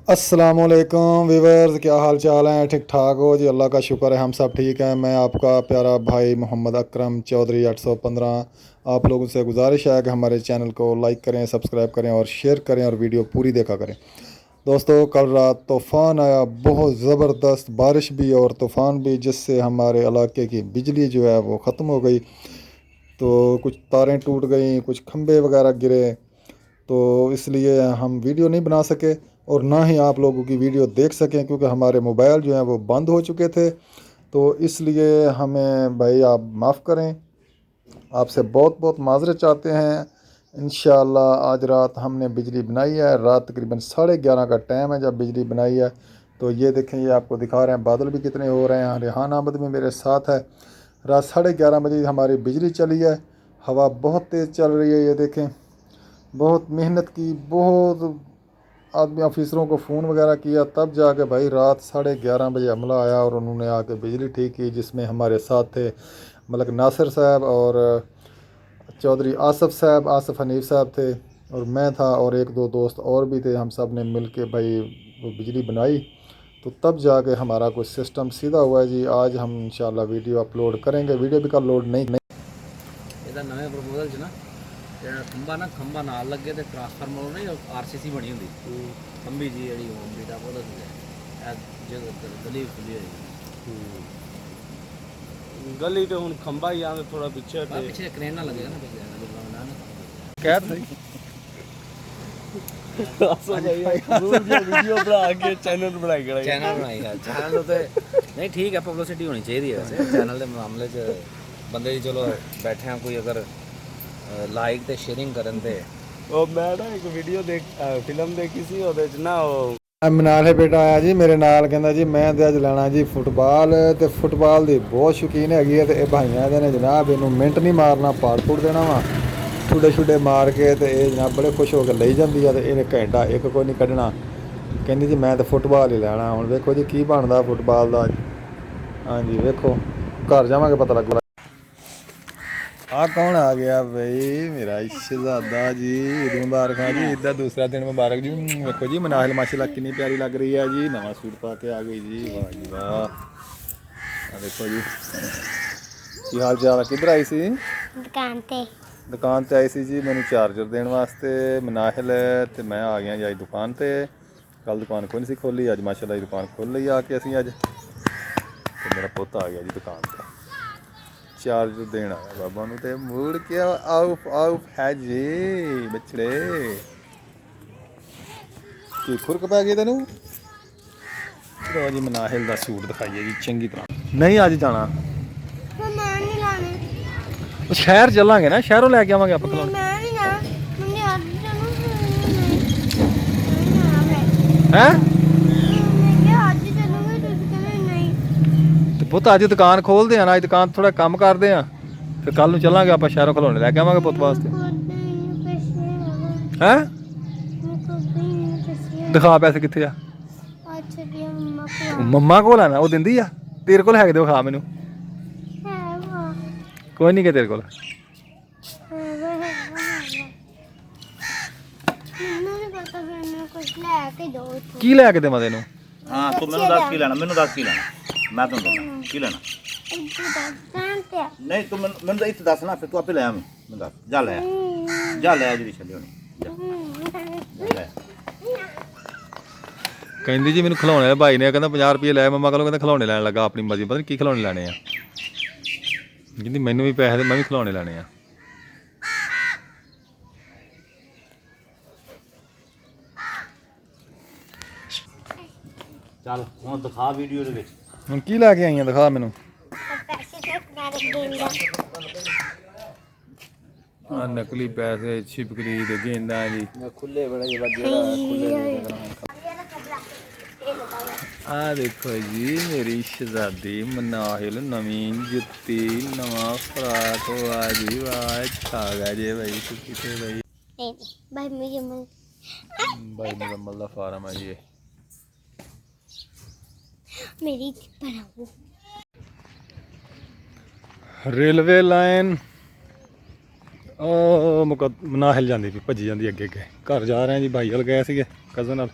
अस्सलामुअलैकुम वीवर्स, क्या हाल चाल हैं? ठीक ठाक हो जी? अल्लाह का शुक्र है, हम सब ठीक हैं। मैं आपका प्यारा भाई मोहम्मद अकरम चौधरी 815 आप लोगों से गुजारिश है कि हमारे चैनल को लाइक करें, सब्सक्राइब करें और शेयर करें और वीडियो पूरी देखा करें। दोस्तों, कल रात तूफ़ान आया, बहुत ज़बरदस्त बारिश भी और तूफ़ान भी, जिससे हमारे इलाके की बिजली जो है वो ख़त्म हो गई। तो कुछ तारें टूट गई, कुछ खंभे वगैरह गिरे, तो इसलिए हम वीडियो नहीं बना सके और ना ही आप लोगों की वीडियो देख सकें, क्योंकि हमारे मोबाइल जो हैं वो बंद हो चुके थे। तो इसलिए हमें भाई आप माफ़ करें, आपसे बहुत बहुत माज़रत चाहते हैं। इंशाअल्लाह आज रात हमने बिजली बनाई है, रात तकरीबन 11:30 का टाइम है जब बिजली बनाई है। तो ये देखें, ये आपको दिखा रहे हैं बादल भी कितने हो रहे हैं। रेहान अहमद भी मेरे साथ है। रात 11:30 बजे हमारी बिजली चली है। हवा बहुत तेज़ चल रही है, ये देखें। बहुत मेहनत की, बहुत आदमी ऑफिसरों को फ़ोन वगैरह किया, तब जाके भाई रात 11:30 बजे अमला आया और उन्होंने आके बिजली ठीक की, जिसमें हमारे साथ थे मलक नासिर साहब और चौधरी आसफ़ साहब, आसफ़ हनीफ़ साहब थे और मैं था और एक दो दोस्त और भी थे। हम सब ने मिल के भाई वो बिजली बनाई। तो तब जाके हमारा कुछ सिस्टम सीधा हुआ है जी। आज हम इंशाल्लाह वीडियो अपलोड करेंगे। वीडियो भी का लोड नहीं ਇਹਦਾ ਨਵੇਂ ਪ੍ਰਪੋਜ਼ਲ 'ਚ ਨਾ ਜਿਹੜਾ ਖੰਭਾ ਨਾਲ ਲੱਗੇ ਤੇ ਟਰਾਂਸਫਾਰਮਰ ਨਹੀਂ ਆਰਸੀਸੀ ਬਣੀ ਹੁੰਦੀ ਖੰਭੀ ਜੀ ਜਿਹੜੀ ਹੋਮ ਬੀਟਾ ਉਹਦਾ ਇਹ ਜਗ੍ਹਾ ਗਲੀ ਖੁੱਲੀ ਹੋਈ गली तो हूँ खंबा ही आगे थोड़ा पीछे ਪਿੱਛੇ ਕਰੇਨ ਨਾਲ ਲੱਗੇਗਾ ਨਾ ਕਹਿ ਸਹੀ। वीडियो बना के चैनल बनाई गया ਚੈਨਲ ਬਣਾਈ ਹੈ ਚੈਨਲ ਤੇ ਨਹੀਂ ਠੀਕ ਹੈ, ਪਬਲਿਸਿਟੀ ਹੋਣੀ ਚਾਹੀਦੀ ਹੈ ਵੈਸੇ ਚੈਨਲ ਦੇ ਮਾਮਲੇ 'ਚ ਬੰਦੇ ਦੀ। ਚਲੋ ਬੈਠੇ ਆ, ਕੋਈ ਅਗਰ ਲਾਈਕ ਤੇ ਸ਼ੇਅਰਿੰਗ ਕਰਨ ਤੇ ਉਹ ਮੈਂ ਨਾ ਇੱਕ ਵੀਡੀਓ ਫਿਲਮ ਦੇਖੀ ਸੀ, ਉਹਦੇ 'ਚ ਨਾ ਉਹ ਮਨਾਲੇ ਬੇਟਾ ਆਇਆ ਜੀ ਮੇਰੇ ਨਾਲ, ਕਹਿੰਦਾ ਜੀ ਮੈਂ ਤੇ ਅੱਜ ਲੈਣਾ ਜੀ ਫੁੱਟਬਾਲ, ਤੇ ਫੁੱਟਬਾਲ ਦੀ ਬਹੁਤ ਸ਼ੌਕੀਨ ਹੈਗੀ ਹੈ। ਤੇ ਇਹ ਭਾਈਆਂ ਇਹਦੇ ਨੇ ਜਨਾਬ ਇਹਨੂੰ ਮਿੰਟ ਨਹੀਂ ਮਾਰਨਾ, ਪਾੜ ਪੂੜ ਦੇਣਾ ਵਾ ਛੁੱਡੇ ਛੁੱਡੇ ਮਾਰ ਕੇ। ਤੇ ਇਹ ਜਨਾਬ ਬੜੇ ਖੁਸ਼ ਹੋ ਕੇ ਲਈ ਜਾਂਦੀ ਆ। ਤੇ ਇਹਨੇ ਘੰਟਾ ਇੱਕ ਕੋਈ ਨਹੀਂ ਕੱਢਣਾ, ਕਹਿੰਦੀ ਜੀ ਮੈਂ ਤਾਂ ਫੁੱਟਬਾਲ ਹੀ ਲੈਣਾ। ਹੁਣ ਵੇਖੋ ਜੀ ਕੀ ਬਣਦਾ ਫੁੱਟਬਾਲ ਦਾ। ਹਾਂਜੀ ਵੇਖੋ, ਘਰ ਜਾਵਾਂਗੇ ਪਤਾ ਲੱਗੂਗਾ। ਆ ਕੌਣ ਆ ਗਿਆ ਬਈ? ਮੇਰਾ ਸ਼ਹਿਜ਼ਾਦਾ ਜੀ। ਈਦ ਮੁਬਾਰਕਾਂ ਜੀ, ईद ਦਾ दूसरा दिन मुबारक जी। ਵੇਖੋ ਜੀ ਮਨਾਹਿਲ ਮਾਸ਼ਾਅੱਲਾ ਕਿੰਨੀ ਪਿਆਰੀ ਲੱਗ ਰਹੀ ਹੈ ਜੀ, ਨਵਾਂ ਸੂਟ ਪਾ ਕੇ ਆ ਗਈ ਜੀ। ਵਾਹ ਜੀ ਵਾਹ। ਆ ਦੇਖੋ ਜੀ, ਕੀ ਹਾਲ ਚਾਲ ਹੈ? ਕਿੱਧਰ ਆਈ ਸੀ? ਦੁਕਾਨ ਤੇ ਆਈ ਸੀ ਜੀ, ਮੈਨੂੰ ਚਾਰਜਰ ਦੇਣ ਵਾਸਤੇ ਮਨਾਹਿਲ। ਤੇ ਮੈਂ ਆ ਗਿਆ ਜੀ ਅੱਜ ਦੁਕਾਨ ਤੇ। ਕੱਲ ਦੁਕਾਨ ਕੋਈ ਨਹੀਂ ਸੀ ਖੋਲੀ, ਅੱਜ ਮਾਸ਼ਾਅੱਲਾ ਦੀ ਦੁਕਾਨ ਖੋਲ ਲਈ ਆ ਕੇ ਅਸੀਂ ਅੱਜ। ਤੇ ਮੇਰਾ ਪੁੱਤ ਆ ਗਿਆ ਜੀ ਦੁਕਾਨ ਤੇ, ਚਾਰਜਰ ਦੇਣ ਆਇਆ ਬਾਬਾ ਨੂੰ। ਤੇ ਮੁੜ ਕੇ ਆਉ ਆਉ ਹੈ ਜੀ ਬੱਚੜੇ। ਕੀ ਖੁਰਕ ਪੈ ਗਈ ਤੈਨੂੰ? ਚਲੋ ਜੀ ਮਨਾਹਿਲ ਦਾ ਸੂਟ ਦਿਖਾਈਏ ਜੀ ਚੰਗੀ ਤਰ੍ਹਾਂ। ਨਹੀਂ ਅੱਜ ਜਾਣਾ, ਸ਼ਹਿਰ ਚੱਲਾਂਗੇ ਨਾ, ਸ਼ਹਿਰੋਂ ਲੈ ਕੇ ਆਵਾਂਗੇ ਆਪਾਂ ਖਿਲਾਉਣੇ। ਹੈਂ? ਤੇ ਪੁੱਤ ਅੱਜ ਦੁਕਾਨ ਖੋਲਦੇ ਆ ਨਾ, ਅੱਜ ਦੁਕਾਨ ਥੋੜਾ ਕੰਮ ਕਰਦੇ ਆ, ਫਿਰ ਕੱਲ ਨੂੰ ਚੱਲਾਂਗੇ ਆਪਾਂ ਸ਼ਹਿਰੋਂ ਖਿਲਾਉਣੇ ਲੈ ਕੇ ਆਵਾਂਗੇ ਪੁੱਤ ਵਾਸਤੇ। ਹੈਂ? ਦਿਖਾ ਪੈਸੇ ਕਿੱਥੇ ਆ? ਮੰਮਾ ਕੋਲ ਆ ਨਾ, ਉਹ ਦਿੰਦੀ ਆ। ਤੇਰੇ ਕੋਲ ਹੈਗੇ ਤੇ ਵਿਖਾ ਮੈਨੂੰ। ਕੋਈ ਨਹੀਂ ਕਿ ਤੇਰੇ ਕੋਲ ਕੀ ਲੈ ਕੇ ਦੇਵਾਂ ਤੈਨੂੰ? ਹਾਂ ਤੂੰ ਮੈਨੂੰ ਦੱਸ ਕੀ ਲੈਣਾ, ਮੈਨੂੰ ਦੱਸ ਕੀ ਲੈਣਾ, ਮੈਂ ਤੈਨੂੰ ਦੱਸਣਾ ਕੀ ਲੈਣਾ। ਨਹੀਂ ਤੂੰ ਮੈਨੂੰ ਤਾਂ ਇੱਥੇ ਦੱਸ ਨਾ, ਫਿਰ ਤੂੰ ਆਪੇ ਲੈ ਆਵੇਂ। ਮੈਨੂੰ ਦੱਸ, ਜਾ ਲੈ ਜਾ ਲੈ ਜਿਹੜੀ ਛੱਡੀ ਹੋਣੀ ਜਾ ਲੈ। ਕਹਿੰਦੀ ਜੀ ਮੈਨੂੰ ਖਿਲਾਉਣੇ ਵਾਲੇ ਭਾਈ ਨੇ ਕਹਿੰਦਾ 50 ਰੁਪਏ ਲੈ ਮੰਮਾ ਕੋਲੋਂ, ਕਹਿੰਦਾ ਖਿਲਾਉਣੇ ਲੈਣ ਲੱਗਾ ਆਪਣੀ ਮਰਜ਼ੀ, ਪਤਾ ਨਹੀਂ ਕੀ ਖਿਲਾਉਣੇ ਲੈਣੇ ਆ। ਕਹਿੰਦੀ ਮੈਨੂੰ ਵੀ ਪੈਸੇ ਦੇ, ਮੈਂ ਵੀ ਖਿਲਾਉਣੇ ਲੈਣੇ ਆ। ਚੱਲ ਹੁਣ ਦਿਖਾ ਵੀਡੀਓ ਦੇ ਵਿੱਚ ਹੁਣ ਕੀ ਲੈ ਕੇ ਆਈਆਂ, ਦਿਖਾ ਮੈਨੂੰ। ਆ ਨਕਲੀ ਪੈਸੇ, ਛਿਪਕਲੀ ਤੇ ਗੇਂਦਾ ਜੀ। ਖੁੱਲੇ ਬੜੇ ਖੁੱਲੇ ਆ ਦੇਖੋ ਜੀ ਮੇਰੀ ਸ਼ਹਿਜ਼ਾਦੀ ਮਨਾਹਿਲ, ਨਵੀਂ ਜੁੱਤੀ, ਨਵਾਂ ਫਰਾਕ। ਵਾਹ ਜੀ ਵਾਹ, ਛਾ ਗਿਆ ਜੇ ਭਾਈ ਤੁਸੀਂ ਤੇ ਭਾਈ। भाई मुजम्मल का फार्म है ये मेरी रेलवे लाइन मनाहिल जाती पी भजी जाती अगे अगे। घर जा रहे हैं जी, भाई वाल गए थे कज़न नाल।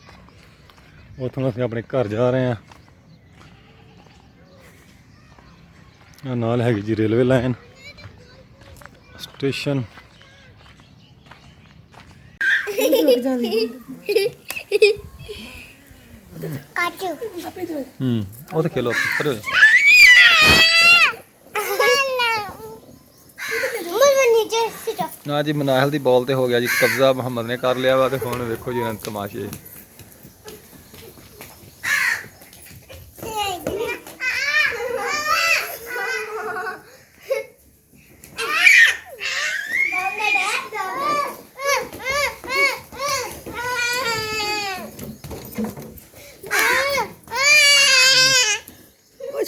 ਉੱਥੋਂ ਅਸੀਂ ਆਪਣੇ ਘਰ ਜਾ ਰਹੇ ਹਾਂ। ਆਹ ਨਾਲ ਹੈਗੀ ਜੀ ਰੇਲਵੇ ਲਾਈਨ ਸਟੇਸ਼ਨ। ਉਹ ਤਾਂ ਖੇਲੋ ਪਰੇ ਹੋ ਜਾ। ਨਾ ਜੀ ਮਨਾਹਲ ਦੀ ਬਾਲ ਤੇ ਹੋ ਗਿਆ ਜੀ ਕਬਜ਼ਾ, ਮੁਹੰਮਦ ਨੇ ਕਰ ਲਿਆ ਵਾ ਤੇ ਹੁਣ ਵੇਖੋ ਜੀ ਇਹਨਾਂ ਦੇ ਤਮਾਸ਼ੇ।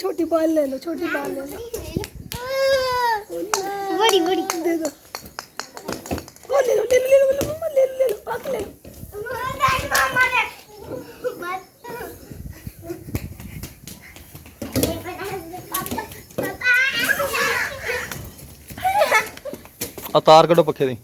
छोटी बॉल ले लो, छोटी बॉल ले लो, बड़ी बड़ी दे दो। वो ले लो, ले लो, ले लो, मम्मा ले लो, ले लो, पाक ले लो। ਆ ਤਾਰ ਕੱਢੋ ਪੱਖੇ ਦੀ।